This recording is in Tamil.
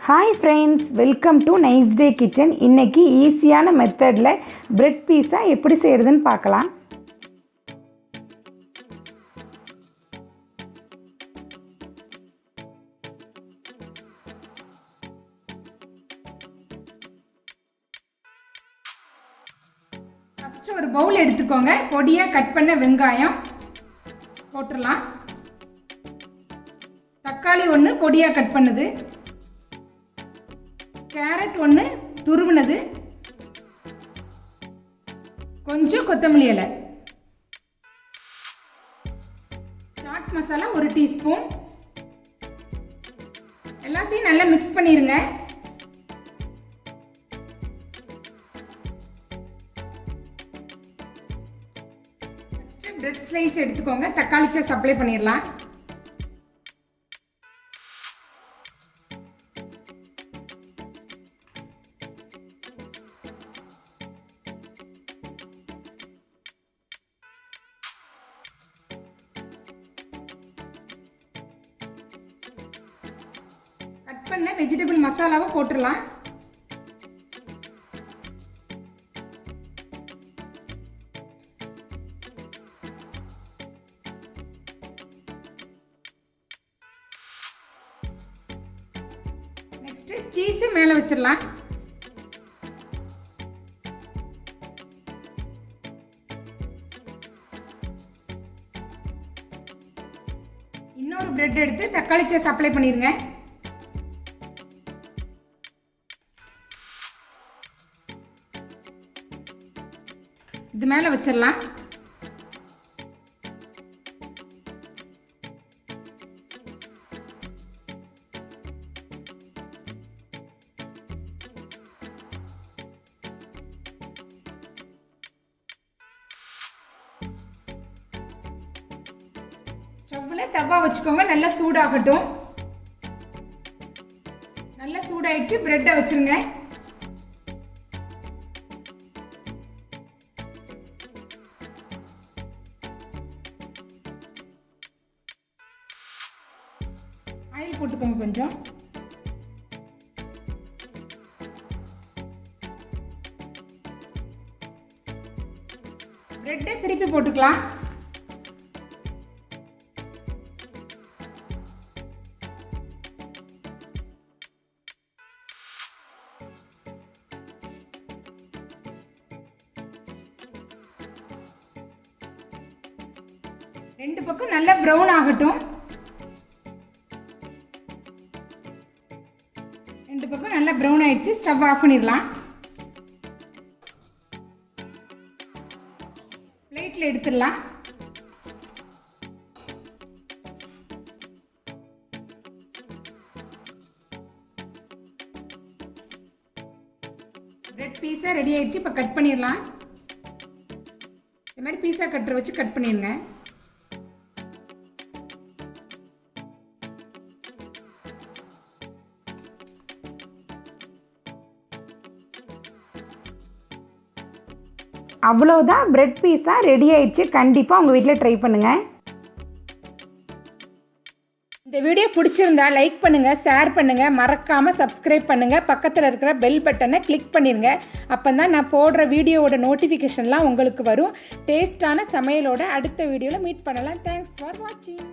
Hi friends, welcome to nice day kitchen. இன்றைக்கி ஈஸியான மெத்தடில் பிரெட் பீஸா எப்படி செய்கிறதுன்னு பார்க்கலாம். ஃபஸ்ட்டு ஒரு பவுல் எடுத்துக்கோங்க. பொடியாக கட் பண்ண வெங்காயம் போட்டுடலாம். தக்காளி ஒன்று பொடியாக கட் பண்ணுது, கேரட் ஒன்று துருவினது, கொஞ்சம் கொத்தமல்லி இலை, சாட் மசாலா ஒரு டீஸ்பூன். எல்லாத்தையும் நல்லா மிக்ஸ் பண்ணிடுங்க. ஃபஸ்ட்டு பிரெட் ஸ்லைஸ் எடுத்துக்கோங்க. தக்காளி சாஸ் அப்ளை பண்ணிடலாம். கட் பண்ண வெஜிடபிள் மசாலாவை போட்டுடலாம். நெக்ஸ்ட் சீஸ் மேலே வச்சிடலாம். இன்னொரு பிரெட் எடுத்து தக்காளி சாஸ் அப்ளை பண்ணிருங்க. இது மேலே வச்சிடலாம். ஸ்டவ்வில் தவா வச்சுக்கோங்க. நல்லா சூடாகட்டும். நல்லா சூடாயிடுச்சு. பிரெட்டை வச்சிருங்க. ஆயில் போட்டுக்கோங்க கொஞ்சம். பிரெட்டை திருப்பி போட்டுக்கலாம். ரெண்டு பக்கம் நல்லா ப்ரௌன் ஆகட்டும். ரெண்டு பக்கம் நல்லா ப்ரௌன் ஆயிடுச்சு. ஸ்டவ் ஆஃப் பண்ணிடலாம். பிளேட்டில் எடுத்துடலாம். பிரெட் பீஸா ரெடி ஆயிடுச்சு. இப்போ கட் பண்ணிடலாம். இந்த மாதிரி பீஸா கட்டர் வச்சு கட் பண்ணிடுங்க. அவ்வளோதான், பிரெட் பீஸா ரெடி ஆயிடுச்சு. கண்டிப்பாக உங்கள் வீட்டில் ட்ரை பண்ணுங்கள். இந்த வீடியோ பிடிச்சிருந்தா லைக் பண்ணுங்கள், ஷேர் பண்ணுங்கள், மறக்காமல் சப்ஸ்கிரைப் பண்ணுங்கள். பக்கத்தில் இருக்கிற பெல் பட்டனை கிளிக் பண்ணிடுங்க. அப்போ தான் நான் போடுற வீடியோவோட நோட்டிஃபிகேஷன்லாம் உங்களுக்கு வரும். டேஸ்டான சமையலோட அடுத்த வீடியோவில் மீட் பண்ணலாம். தேங்க்ஸ் ஃபார் வாட்சிங்.